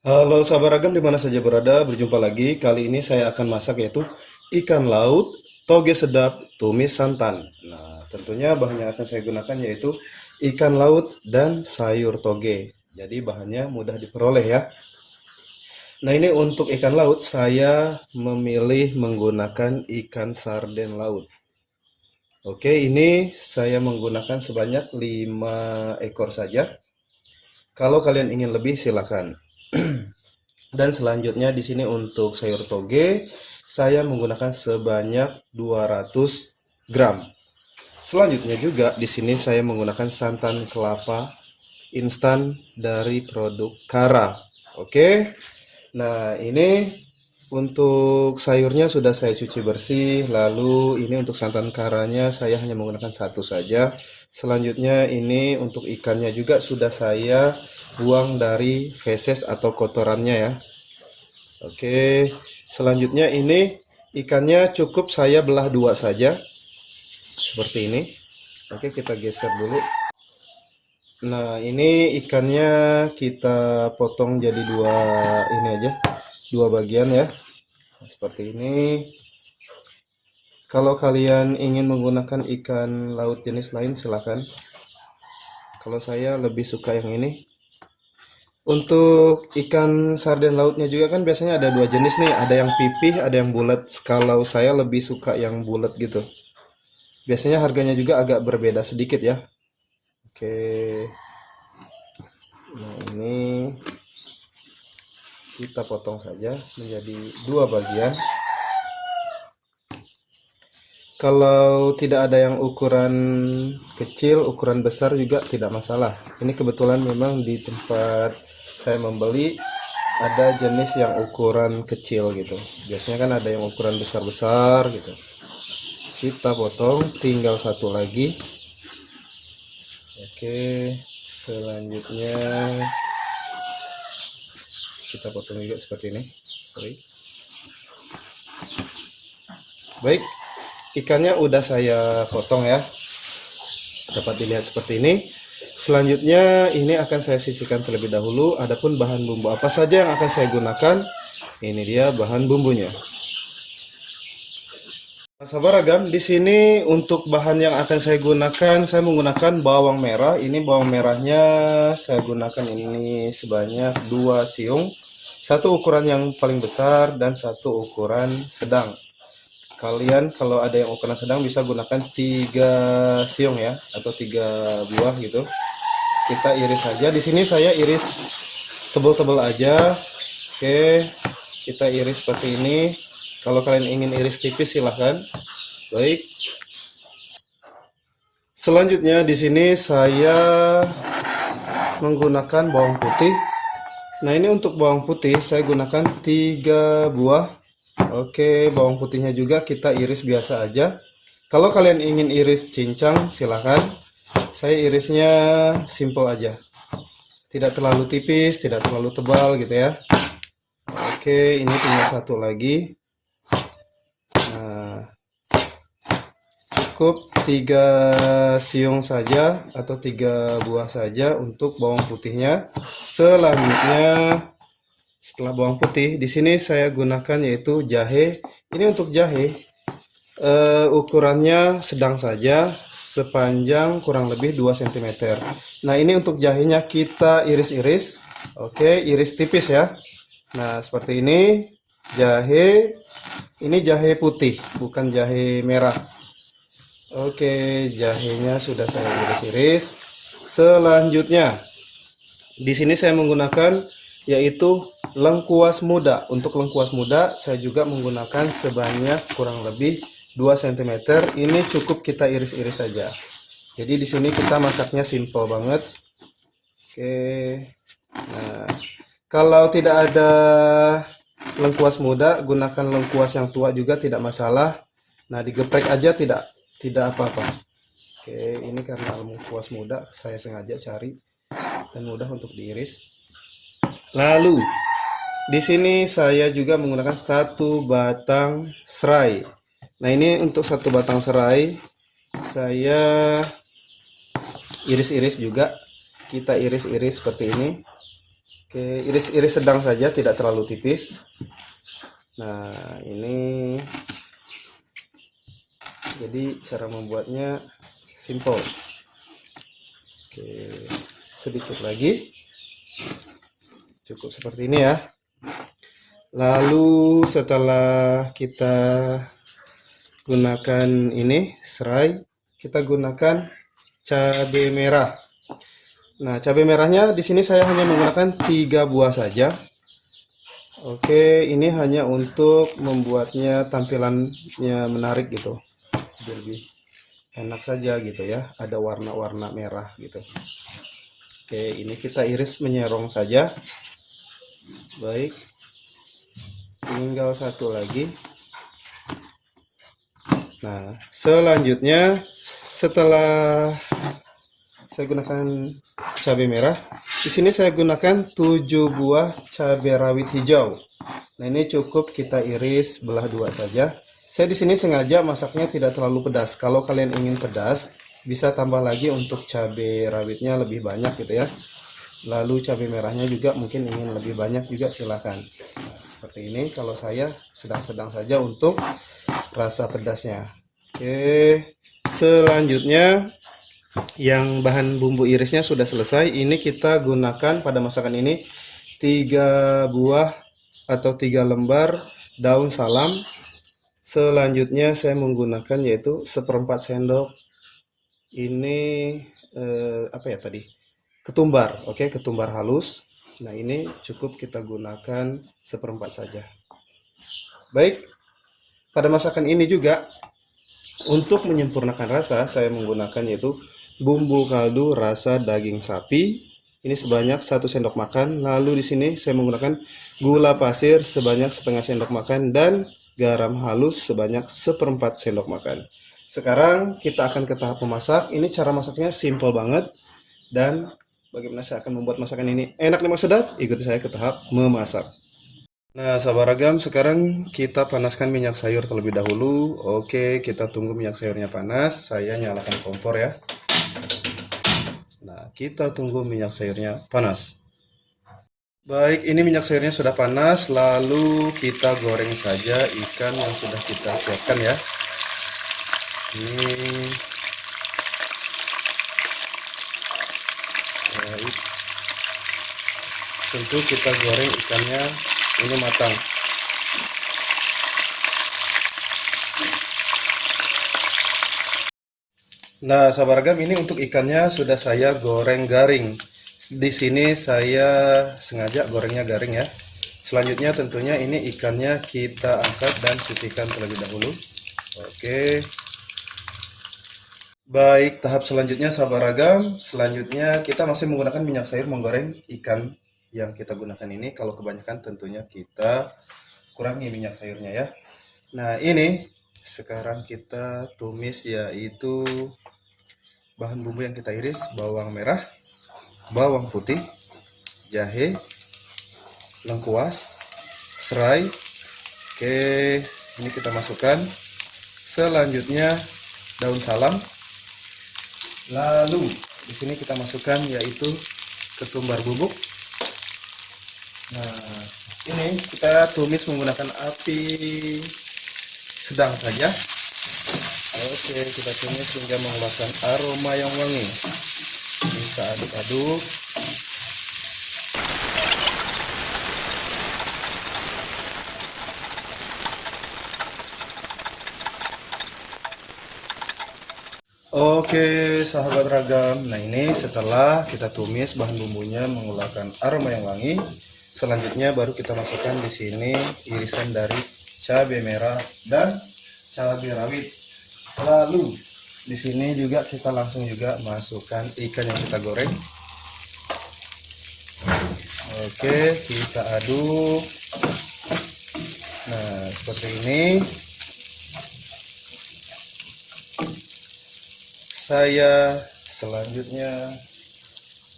Halo sahabat ragam di mana saja berada, berjumpa lagi. Kali ini saya akan masak yaitu ikan laut, toge sedap, tumis santan. Nah, tentunya bahan yang akan saya gunakan yaitu ikan laut dan sayur toge. Jadi bahannya mudah diperoleh ya. Nah, ini untuk ikan laut saya memilih menggunakan ikan sarden laut. Oke, ini saya menggunakan sebanyak 5 ekor saja. Kalau kalian ingin lebih silakan. Dan selanjutnya di sini untuk sayur toge saya menggunakan sebanyak 200 gram. Selanjutnya juga di sini saya menggunakan santan kelapa instan dari produk Kara. Oke. Nah, ini untuk sayurnya sudah saya cuci bersih, lalu ini untuk santan karanya saya hanya menggunakan satu saja. Selanjutnya ini untuk ikannya juga sudah saya buang dari feses atau kotorannya ya. Oke, selanjutnya ini ikannya cukup saya belah dua saja, seperti ini. Oke, kita geser dulu. Nah, ini ikannya kita potong jadi dua ini aja, dua bagian ya, seperti ini. Kalau kalian ingin menggunakan ikan laut jenis lain silahkan. Kalau saya lebih suka yang ini. Untuk ikan sarden lautnya juga kan biasanya ada dua jenis nih, ada yang pipih, ada yang bulat. Kalau saya lebih suka yang bulat gitu. Biasanya harganya juga agak berbeda sedikit ya. Oke, nah ini kita potong saja menjadi dua bagian. Kalau tidak ada yang ukuran kecil, ukuran besar juga tidak masalah. Ini kebetulan memang di tempat saya membeli ada jenis yang ukuran kecil gitu. Biasanya kan ada yang ukuran besar-besar gitu. Kita potong, tinggal satu lagi. Oke, selanjutnya kita potong juga seperti ini. Sorry. Baik, ikannya udah saya potong ya. Dapat dilihat seperti ini. Selanjutnya ini akan saya sisihkan terlebih dahulu. Adapun bahan bumbu apa saja yang akan saya gunakan, ini dia bahan bumbunya. Sahabat ragam, di sini untuk bahan yang akan saya gunakan, saya menggunakan bawang merah. Ini bawang merahnya saya gunakan ini sebanyak 2 siung. Satu ukuran yang paling besar dan satu ukuran sedang. Kalian kalau ada yang ukuran sedang bisa gunakan 3 siung ya, atau 3 buah gitu. Kita iris saja. Di sini saya iris tebal-tebal aja. Oke, kita iris seperti ini. Kalau kalian ingin iris tipis silahkan. Baik. Selanjutnya di sini saya menggunakan bawang putih. Nah, ini untuk bawang putih saya gunakan 3 buah. Oke, bawang putihnya juga kita iris biasa aja. Kalau kalian ingin iris cincang silahkan. Saya irisnya simple aja. Tidak terlalu tipis, tidak terlalu tebal gitu ya. Oke, ini tinggal satu lagi. Nah, cukup 3 siung saja atau 3 buah saja untuk bawang putihnya. Selanjutnya setelah bawang putih, di sini saya gunakan yaitu jahe. Ini untuk jahe ukurannya sedang saja, sepanjang kurang lebih 2 cm. Nah, ini untuk jahenya kita iris-iris. Oke, iris tipis ya. Nah, seperti ini jahe. Ini jahe putih, bukan jahe merah. Oke, jahenya sudah saya iris-iris. Selanjutnya, di sini saya menggunakan yaitu lengkuas muda. Untuk lengkuas muda saya juga menggunakan sebanyak kurang lebih 2 cm. Ini cukup kita iris-iris saja. Jadi di sini kita masaknya simple banget. Oke. Nah, kalau tidak ada lengkuas muda, gunakan lengkuas yang tua juga tidak masalah. Nah, digeprek aja tidak apa-apa. Oke, ini karena lengkuas muda saya sengaja cari dan mudah untuk diiris. Lalu di sini saya juga menggunakan satu batang serai. Nah, ini untuk satu batang serai saya iris-iris juga. Kita iris-iris seperti ini. Oke, iris-iris sedang saja, tidak terlalu tipis. Nah, ini jadi cara membuatnya simple. Oke, sedikit lagi. Cukup seperti ini ya. Lalu setelah kita gunakan ini serai, kita gunakan cabai merah. Nah, cabai merahnya di sini saya hanya menggunakan 3 buah saja. Oke, ini hanya untuk membuatnya tampilannya menarik gitu. Biar lebih enak saja gitu ya. Ada warna-warna merah gitu. Oke, ini kita iris menyerong saja. Baik. Tinggal satu lagi. Nah, selanjutnya setelah saya gunakan cabai merah, di sini saya gunakan 7 buah cabai rawit hijau. Nah, ini cukup kita iris belah dua saja. Saya di sini sengaja masaknya tidak terlalu pedas. Kalau kalian ingin pedas, bisa tambah lagi untuk cabai rawitnya lebih banyak gitu ya. Lalu cabai merahnya juga mungkin ingin lebih banyak juga silakan. Nah, seperti ini. Kalau saya sedang-sedang saja untuk rasa pedasnya. Oke, selanjutnya yang bahan bumbu irisnya sudah selesai. Ini kita gunakan pada masakan ini 3 buah atau 3 lembar daun salam. Selanjutnya saya menggunakan yaitu seperempat sendok ini apa ya tadi? Ketumbar. Oke, ketumbar halus. Nah, ini cukup kita gunakan seperempat saja. Baik, pada masakan ini juga untuk menyempurnakan rasa saya menggunakan yaitu bumbu kaldu rasa daging sapi. Ini sebanyak 1 sendok makan. Lalu di sini saya menggunakan gula pasir sebanyak setengah sendok makan dan garam halus sebanyak seperempat sendok makan. Sekarang kita akan ke tahap memasak. Ini cara masaknya simple banget dan bagaimana saya akan membuat masakan ini enak dan sedap. Ikuti saya ke tahap memasak. Nah, sahabat ragam, sekarang kita panaskan minyak sayur terlebih dahulu. Oke, kita tunggu minyak sayurnya panas. Saya nyalakan kompor ya. Nah, kita tunggu minyak sayurnya panas. Baik, ini minyak sayurnya sudah panas. Lalu kita goreng saja ikan yang sudah kita siapkan ya. Ini baik. Tentu kita goreng ikannya ini matang. Nah, sahabat ragam, ini untuk ikannya sudah saya goreng garing. Di sini saya sengaja gorengnya garing ya. Selanjutnya tentunya ini ikannya kita angkat dan sisihkan terlebih dahulu. Oke. Baik, tahap selanjutnya sahabat ragam, selanjutnya kita masih menggunakan minyak sayur menggoreng ikan yang kita gunakan ini. Kalau kebanyakan tentunya kita kurangi minyak sayurnya ya. Nah, ini sekarang kita tumis yaitu bahan bumbu yang kita iris, bawang merah, bawang putih, jahe, lengkuas, serai. Oke, ini kita masukkan. Selanjutnya daun salam. Lalu di sini kita masukkan yaitu ketumbar bubuk. Nah, ini kita tumis menggunakan api sedang saja. Oke, kita tumis hingga mengeluarkan aroma yang wangi. Kita aduk-aduk. Oke, sahabat ragam. Nah, ini setelah kita tumis bahan bumbunya mengeluarkan aroma yang wangi, selanjutnya baru kita masukkan di sini irisan dari cabai merah dan cabai rawit. Lalu di sini juga kita langsung juga masukkan ikan yang kita goreng. Oke, kita aduk. Nah, seperti ini. Saya selanjutnya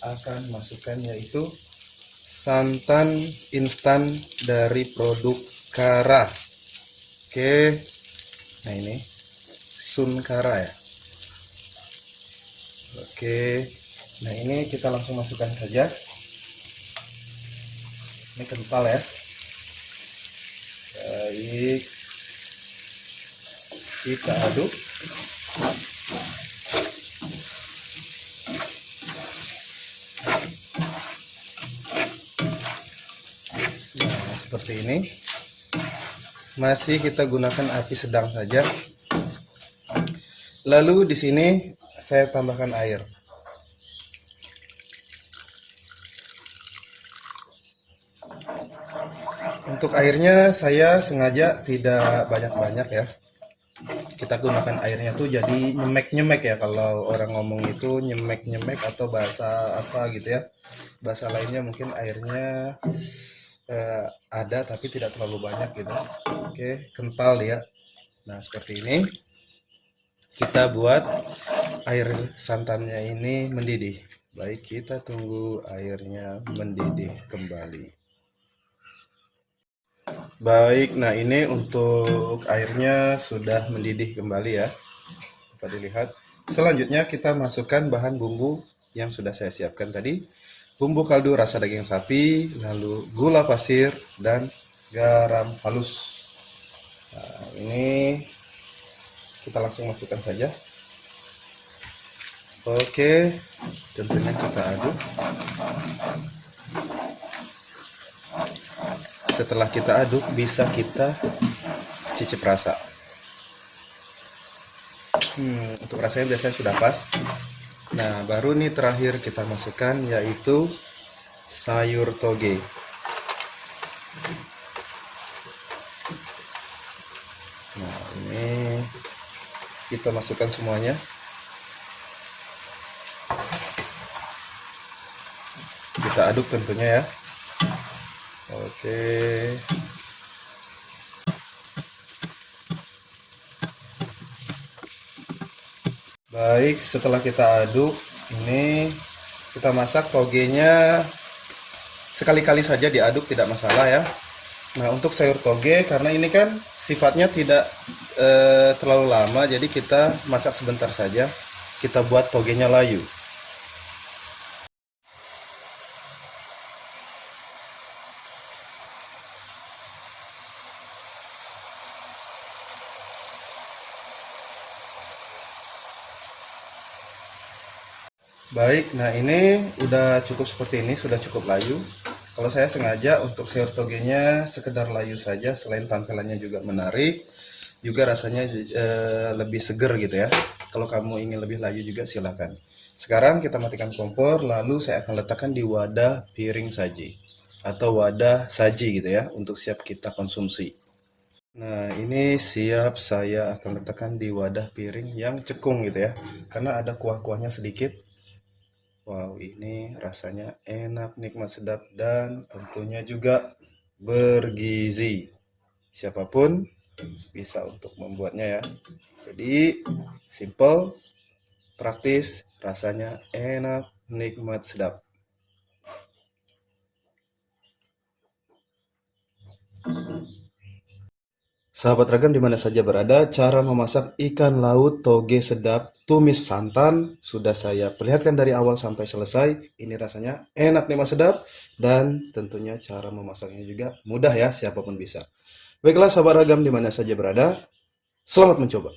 akan masukkan yaitu santan instan dari produk Kara. Oke, nah ini Sun Kara ya. Oke, nah ini kita langsung masukkan saja. Ini kental ya. Baik, kita aduk. Nah, seperti ini. Masih kita gunakan api sedang saja. Lalu di sini saya tambahkan air. Untuk airnya saya sengaja tidak banyak-banyak ya. Kita gunakan airnya tuh jadi nyemek-nyemek ya, kalau orang ngomong itu nyemek-nyemek atau bahasa apa gitu ya. Bahasa lainnya mungkin airnya ada tapi tidak terlalu banyak gitu. Oke, kental ya. Nah, seperti ini. Kita buat air santannya ini mendidih. Baik, kita tunggu airnya mendidih kembali. Baik, nah ini untuk airnya sudah mendidih kembali ya. Dapat dilihat. Selanjutnya kita masukkan bahan bumbu yang sudah saya siapkan tadi. Bumbu kaldu rasa daging sapi, lalu gula pasir, dan garam halus. Nah, ini kita langsung masukkan saja. Oke, tentunya kita aduk. Setelah kita aduk, bisa kita cicip rasa. Untuk rasanya biasanya sudah pas. Nah, baru nih terakhir kita masukkan yaitu sayur toge. Nah, ini kita masukkan semuanya. Kita aduk tentunya ya. Oke. Baik, setelah kita aduk, ini kita masak togenya sekali-kali saja diaduk, tidak masalah ya. Nah, untuk sayur toge karena ini kan sifatnya tidak terlalu lama, jadi kita masak sebentar saja. Kita buat togenya layu. Baik, nah ini udah cukup seperti ini, sudah cukup layu. Kalau saya sengaja untuk sayur togenya sekedar layu saja, selain tampilannya juga menarik, juga rasanya lebih seger gitu ya. Kalau kamu ingin lebih layu juga silakan. Sekarang kita matikan kompor, lalu saya akan letakkan di wadah piring saji atau wadah saji gitu ya, untuk siap kita konsumsi. Nah, ini siap saya akan letakkan di wadah piring yang cekung gitu ya, karena ada kuah-kuahnya sedikit. Wow, ini rasanya enak, nikmat, sedap, dan tentunya juga bergizi. Siapapun bisa untuk membuatnya ya. Jadi, simple, praktis, rasanya enak, nikmat, sedap. Sahabat ragam di mana saja berada, cara memasak ikan laut toge sedap tumis santan sudah saya perlihatkan dari awal sampai selesai. Ini rasanya enak, nikmat, sedap, dan tentunya cara memasaknya juga mudah ya, siapapun bisa. Baiklah sahabat ragam di mana saja berada, selamat mencoba.